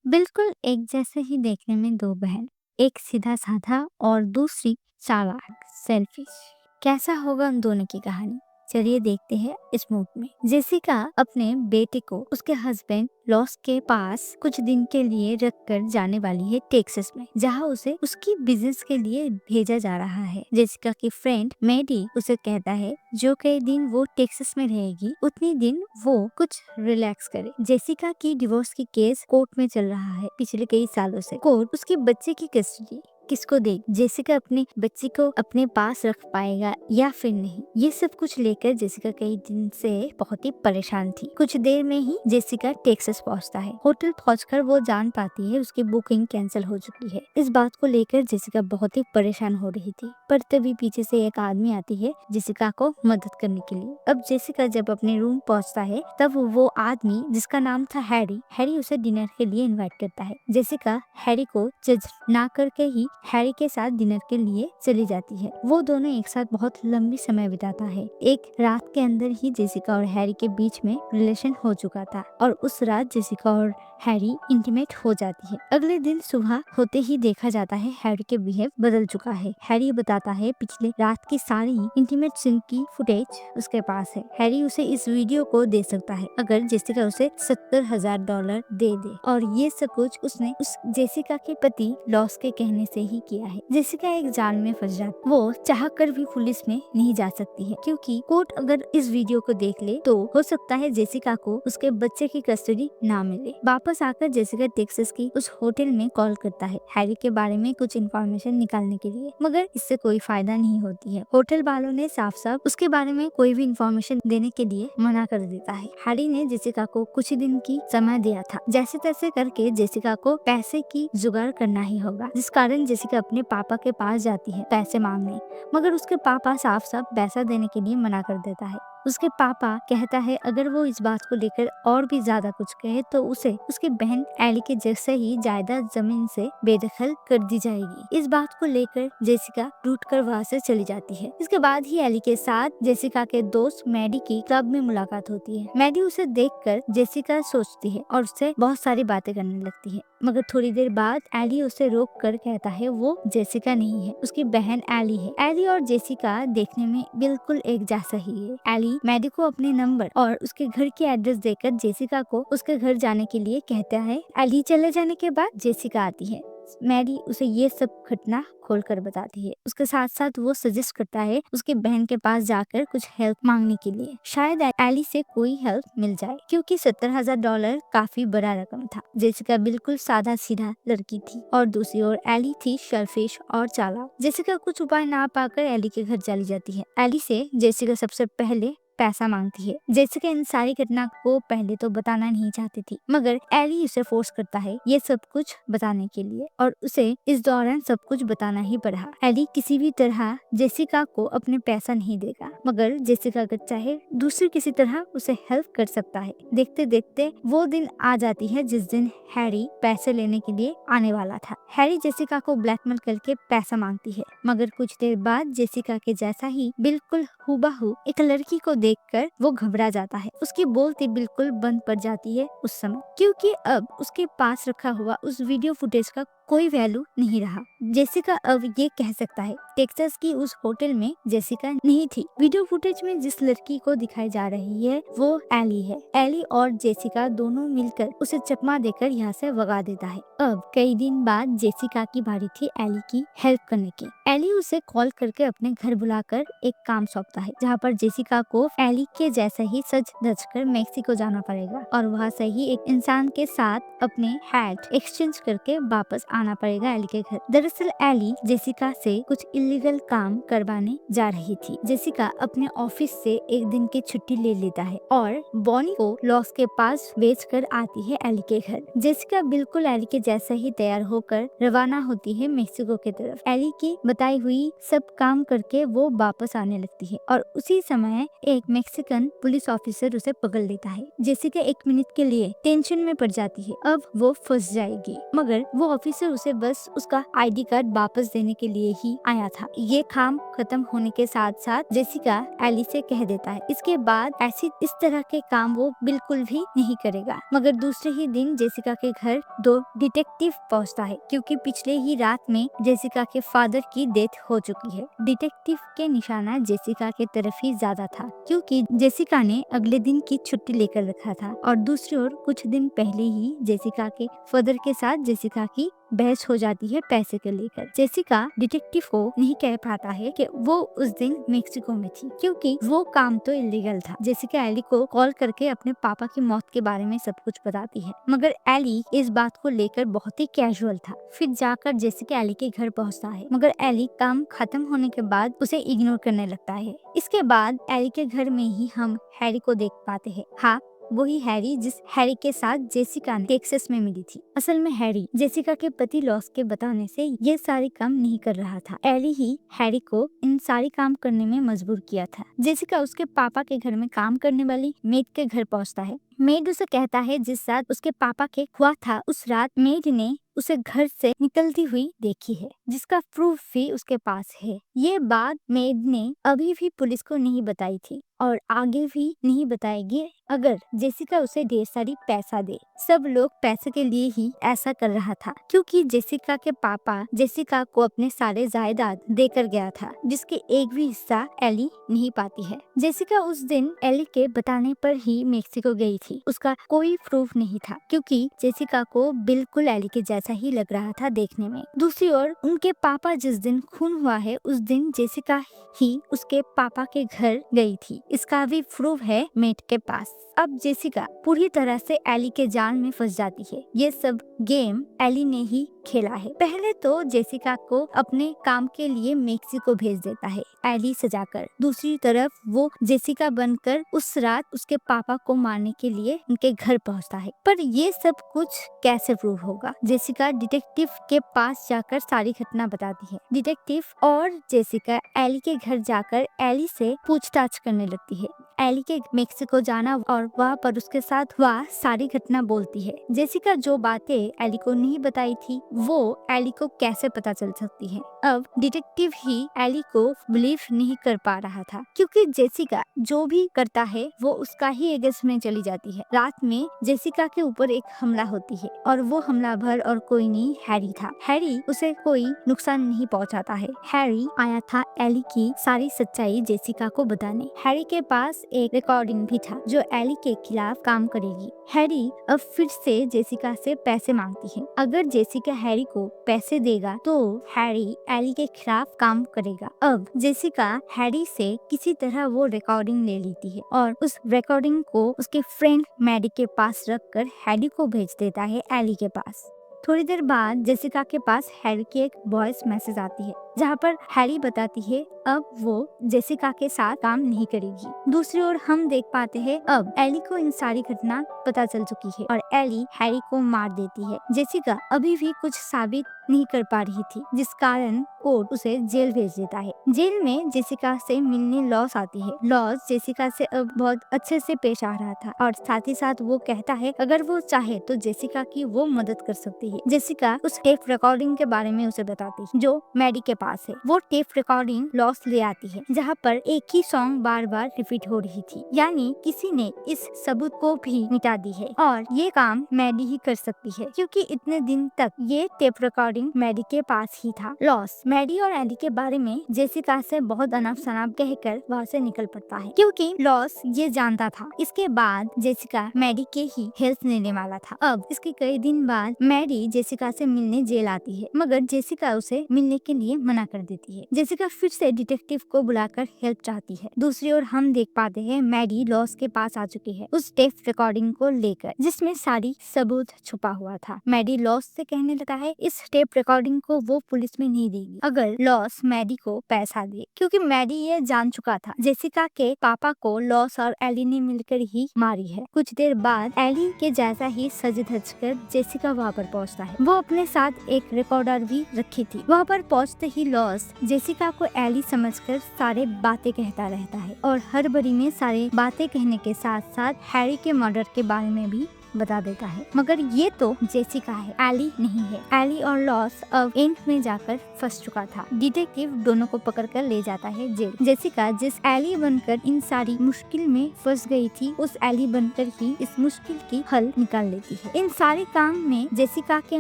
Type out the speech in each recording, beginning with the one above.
बिल्कुल एक जैसे ही देखने में दो बहन, एक सीधा साधा और दूसरी चालाक, सेल्फिश। कैसा होगा उन दोनों की कहानी? चलिए देखते हैं इस मूवी में। जेसिका अपने बेटे को उसके हस्बैंड लॉस के पास कुछ दिन के लिए रख कर जाने वाली है टेक्सास में, जहाँ उसे उसकी बिजनेस के लिए भेजा जा रहा है। जेसिका की फ्रेंड मेडी उसे कहता है जो कई दिन वो टेक्सास में रहेगी उतनी दिन वो कुछ रिलैक्स करे। जेसिका की डिवोर्स की केस कोर्ट में चल रहा है पिछले कई सालों से। कोर्ट उसके बच्चे की कस्टडी किसको दे, जेसिका अपने बच्ची को अपने पास रख पाएगा या फिर नहीं, ये सब कुछ लेकर जेसिका कई दिन से बहुत ही परेशान थी। कुछ देर में ही जेसिका टेक्सास पहुंचता है। होटल पहुंचकर वो जान पाती है उसकी बुकिंग कैंसिल हो चुकी है। इस बात को लेकर जेसिका बहुत ही परेशान हो रही थी, पर तभी पीछे से एक आदमी आती है जेसिका को मदद करने के लिए। अब जेसिका जब अपने रूम पहुंचता है तब वो आदमी, जिसका नाम था हैरी उसे डिनर के लिए इनवाइट करता है। जेसिका हैरी को जज ना करके ही हैरी के साथ डिनर के लिए चली जाती है। वो दोनों एक साथ बहुत लंबी समय बिताता है। एक रात के अंदर ही जेसिका और हैरी के बीच में रिलेशन हो चुका था और उस रात जेसिका और हैरी इंटीमेट हो जाती है। अगले दिन सुबह होते ही देखा जाता है हैरी के बिहेव बदल चुका है। हैरी बताता है पिछले रात की सारी इंटीमेट सीन की फुटेज उसके पास है। हैरी उसे इस वीडियो को दे सकता है अगर जेसिका उसे $70,000 दे दे, और ये सब कुछ उसने उस जेसिका के पति लॉस के कहने से ही किया है। जेसिका एक जाल में फंस जाती। वो चाह कर भी पुलिस में नहीं जा सकती है क्योंकि कोर्ट अगर इस वीडियो को देख ले तो हो सकता है जेसिका को उसके बच्चे की कस्टडी ना मिले। वापस आकर जेसिका टेक्सास की उस होटल में कॉल करता है हैरी के बारे में कुछ इन्फॉर्मेशन निकालने के लिए, मगर इससे कोई फायदा नहीं होती है। होटल वालों ने साफ साफ उसके बारे में कोई भी इन्फॉर्मेशन देने के लिए मना कर देता है। हैरी ने जेसिका को कुछ दिन की समय दिया था, जैसे तैसे करके जेसिका को पैसे की जुगाड़ करना ही होगा, जिस कारण जेसिका अपने पापा के पास जाती है पैसे मांगने, मगर उसके पापा साफ साफ पैसा देने के लिए मना कर देता है। उसके पापा कहता है अगर वो इस बात को लेकर और भी ज्यादा कुछ कहे तो उसे उसकी बहन एली के जैसे ही जायदाद जमीन से बेदखल कर दी जाएगी। इस बात को लेकर जेसिका रूठ कर वहाँ से चली जाती है। इसके बाद ही एली के साथ जेसिका के दोस्त मैडी की क्लब में मुलाकात होती है। मैडी उसे देखकर जेसिका सोचती है और उससे बहुत सारी बातें करने लगती है, मगर थोड़ी देर बाद एली उसे रोक कर कहता है वो जेसिका नहीं है, उसकी बहन एली है। एली और जेसिका देखने में बिल्कुल एक जैसा ही है। एली मैडी को अपने नंबर और उसके घर की एड्रेस देकर जेसिका को उसके घर जाने के लिए कहता है। एली चले जाने के बाद जेसिका आती है। मैडी उसे ये सब घटना खोलकर बताती है। उसके साथ साथ वो सजेस्ट करता है उसकी बहन के पास जाकर कुछ हेल्प मांगने के लिए, शायद एली से कोई हेल्प मिल जाए, क्योंकि $70,000 काफी बड़ा रकम था। जेसिका बिल्कुल सादा सीधा लड़की थी और दूसरी ओर एली थी शेल्फिश और चालाक। जेसिका कुछ उपाय ना पाकर एली के घर चली जाती है। एली से जेसिका सबसे पहले पैसा मांगती है। जेसिका इन सारी घटना को पहले तो बताना नहीं चाहती थी, मगर एली उसे फोर्स करता है ये सब कुछ बताने के लिए, और उसे इस दौरान सब कुछ बताना ही पड़ा। एली किसी भी तरह जेसिका को अपने पैसा नहीं देगा, मगर जेसिका अगर चाहे दूसरी किसी तरह उसे हेल्प कर सकता है। देखते देखते वो दिन आ जाती है जिस दिन हैरी पैसे लेने के लिए आने वाला था। हैरी जेसिका को ब्लैकमेल करके पैसा मांगती है, मगर कुछ देर बाद जेसिका के जैसा ही बिल्कुल हूबहू एक लड़की को देखकर वो घबरा जाता है। उसकी बोलती बिल्कुल बंद पड़ जाती है उस समय, क्योंकि अब उसके पास रखा हुआ उस वीडियो फुटेज का कोई वैल्यू नहीं रहा। जेसिका अब ये कह सकता है टेक्सास की उस होटल में जेसिका नहीं थी। वीडियो फुटेज में जिस लड़की को दिखाई जा रही है वो एली है। एली और जेसिका दोनों मिलकर उसे चकमा देकर यहाँ से भगा देता है। अब कई दिन बाद जेसिका की बारी थी एली की हेल्प करने की। एली उसे कॉल करके अपने घर बुलाकर एक काम सौंपता है, जहाँ पर जेसिका को एली के जैसे ही सज धज कर मेक्सिको जाना पड़ेगा और वहाँ से ही एक इंसान के साथ अपने हैट एक्सचेंज करके वापस आना पड़ेगा एली के घर। दरअसल एली जेसिका से कुछ इलीगल काम करवाने जा रही थी। जेसिका अपने ऑफिस से एक दिन की छुट्टी ले लेता है और बॉनी को लॉस के पास बेच कर आती है एली के घर। जेसिका बिल्कुल एली के जैसे ही तैयार होकर रवाना होती है मेक्सिको की तरफ। एली की बताई हुई सब काम करके वो वापस आने लगती है और उसी समय एक मेक्सिकन पुलिस ऑफिसर उसे पकड़ लेता है। जेसिका एक मिनट के लिए टेंशन में पड़ जाती है, अब वो फंस जाएगी, मगर वो ऑफिसर उसे बस उसका आईडी कार्ड वापस देने के लिए ही आया था। ये काम खत्म होने के साथ साथ जेसिका एली से कह देता है इसके बाद ऐसी इस तरह के काम वो बिल्कुल भी नहीं करेगा। मगर दूसरे ही दिन जेसिका के घर 2 डिटेक्टिव पहुंचता है क्योंकि पिछले ही रात में जेसिका के फादर की डेथ हो चुकी है। डिटेक्टिव के निशाना जेसिका के तरफ ही ज्यादा था क्योंकि जेसिका ने अगले दिन की छुट्टी लेकर रखा था और दूसरी ओर कुछ दिन पहले ही जेसिका के फादर के साथ जेसिका की बहस हो जाती है पैसे को लेकर। जेसिका डिटेक्टिव को नहीं कह पाता है कि वो उस दिन मेक्सिको में थी क्योंकि वो काम तो इलीगल था। जेसिका एली को कॉल करके अपने पापा की मौत के बारे में सब कुछ बताती है मगर एली इस बात को लेकर बहुत ही कैजुअल था। फिर जाकर जेसिका एली के घर पहुंचता है मगर एली काम खत्म होने के बाद उसे इग्नोर करने लगता है। इसके बाद एली के घर में ही हम हैरी को देख पाते हैं। हाँ, वही हैरी जिस हैरी के साथ जेसिका ने टेक्सास में मिली थी। असल में हैरी जेसिका के पति लॉस के बताने से ये सारे काम नहीं कर रहा था। एली ही हैरी को इन सारे काम करने में मजबूर किया था। जेसिका उसके पापा के घर में काम करने वाली मेड के घर पहुंचता है। मेड उसे कहता है जिस रात उसके पापा के हुआ था उस रात मेड ने उसे घर से निकलती हुई देखी है जिसका प्रूफ भी उसके पास है। ये बात मेड ने अभी भी पुलिस को नहीं बताई थी और आगे भी नहीं बताएगी अगर जेसिका उसे ढेर सारी पैसा दे। सब लोग पैसे के लिए ही ऐसा कर रहा था क्योंकि जेसिका के पापा जेसिका को अपने सारे जायदाद देकर गया था जिसके एक भी हिस्सा एली नहीं पाती है। जेसिका उस दिन एली के बताने पर ही मेक्सिको गई थी। उसका कोई प्रूफ नहीं था क्योंकि जेसिका को बिल्कुल एली के जैसा ही लग रहा था देखने में। दूसरी ओर उनके पापा जिस दिन खून हुआ है उस दिन जेसिका ही उसके पापा के घर गई थी। इसका भी प्रूफ है मेट के पास। अब जेसिका पूरी तरह से एली के जाल में फंस जाती है। ये सब गेम एली ने ही खेला है। पहले तो जेसिका को अपने काम के लिए मेक्सिको भेज देता है एली सजाकर। दूसरी तरफ वो जेसिका बनकर उस रात उसके पापा को मारने के लिए उनके घर पहुंचता है। पर ये सब कुछ कैसे प्रूव होगा? जेसिका डिटेक्टिव के पास जाकर सारी घटना बताती है। डिटेक्टिव और जेसिका एली के घर जाकर एली से पूछताछ करने लगती है। एली के मेक्सिको जाना और वहाँ पर उसके साथ हुआ सारी घटना बोलती है। जेसिका जो बातें एली को नहीं बताई थी वो एली को कैसे पता चल सकती है? अब डिटेक्टिव ही एली को बिलीव नहीं कर पा रहा था क्योंकि जेसिका जो भी करता है वो उसका ही एगेंस्ट में चली जाती है। रात में जेसिका के ऊपर एक हमला होती है और वो हमलावर और कोई नहीं हैरी था। हैरी उसे कोई नुकसान नहीं पहुंचाता है। हैरी आया था एली की सारी सच्चाई जेसिका को बताने। हैरी के पास एक रिकॉर्डिंग भी था जो एली के खिलाफ काम करेगी। हैरी अब फिर से जेसिका से पैसे मांगती है। अगर जेसिका हैरी को पैसे देगा तो हैरी एली के खिलाफ काम करेगा। अब जेसिका हैरी से किसी तरह वो रिकॉर्डिंग ले लेती है और उस रिकॉर्डिंग को उसके फ्रेंड मैडी के पास रखकर हैरी को भेज देता है एली के पास। थोड़ी देर बाद जेसिका के पास हैरी की एक वॉइस मैसेज आती है जहाँ पर हैरी बताती है अब वो जेसिका के साथ काम नहीं करेगी। दूसरी ओर हम देख पाते हैं अब एली को इन सारी घटना पता चल चुकी है और एली हैरी को मार देती है। जेसिका अभी भी कुछ साबित नहीं कर पा रही थी जिस कारण कोर्ट उसे जेल भेज देता है। जेल में जेसिका से मिलने लॉस आती है। लॉस जेसिका से अब बहुत अच्छे से पेश आ रहा था और साथ ही साथ वो कहता है अगर वो चाहे तो जेसिका की वो मदद कर सकती है। जेसिका उस टेप रिकॉर्डिंग के बारे में उसे बताती है जो मैडी के पास है। वो टेप रिकॉर्डिंग लॉस ले आती है जहाँ पर एक ही सॉन्ग बार बार रिपीट हो रही थी, यानी किसी ने इस सबूत को भी मिटा दी है और ये काम मैडी ही कर सकती है क्योंकि इतने दिन तक ये टेप रिकॉर्डिंग मैडी के पास ही था। लॉस मैडी और एली के बारे में जेसिका से बहुत अनाप शनाप कहकर वहाँ से निकल पड़ता है क्योंकि लॉस ये जानता था इसके बाद जेसिका मैडी के ही हेल्प लेने वाला था। अब इसके कई दिन बाद मैडी जेसिका से मिलने जेल आती है मगर जेसिका उसे मिलने के लिए मना कर देती है। जेसिका फिर से डिटेक्टिव को बुलाकर हेल्प चाहती है। दूसरी ओर हम देख पाते हैं मैडी लॉस के पास आ चुकी है उस टेप रिकॉर्डिंग को लेकर जिसमें सारी सबूत छुपा हुआ था। मैडी लॉस से कहने लगा है इस टेप रिकॉर्डिंग को वो पुलिस में नहीं देगी अगर लॉस मैडी को पैसा दे क्योंकि मैडी ये जान चुका था जेसिका के पापा को लॉस और एली ने मिलकर ही मारी है। कुछ देर बाद एली के जैसा ही सज धज कर जेसिका वहाँ पर पहुँचता है। वो अपने साथ एक रिकॉर्डर भी रखी थी। वहाँ पर पहुँचते ही लॉस जेसिका को एली समझकर सारे बातें कहता रहता है और हर बड़ी में सारे बातें कहने के साथ साथ हैरी के मर्डर के बारे में भी बता देता है, मगर ये तो जेसिका है, एली नहीं है। एली और लॉस अब एंड में जाकर फंस चुका था। डिटेक्टिव दोनों को पकड़कर ले जाता है जेल। जेसिका जिस एली बनकर इन सारी मुश्किल में फंस गई थी, उस एली बनकर ही इस मुश्किल की हल निकाल लेती है। इन सारे काम में जेसिका के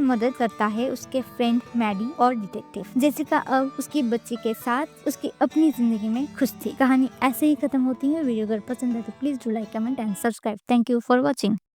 मदद करता है उसके फ्रेंड मैडी और डिटेक्टिव। जेसिका अब उसकी बच्ची के साथ उसकी अपनी जिंदगी में खुश थी। कहानी ऐसे ही खत्म होती है। वीडियो अगर पसंद है तो please do like, comment and subscribe. Thank you for watching.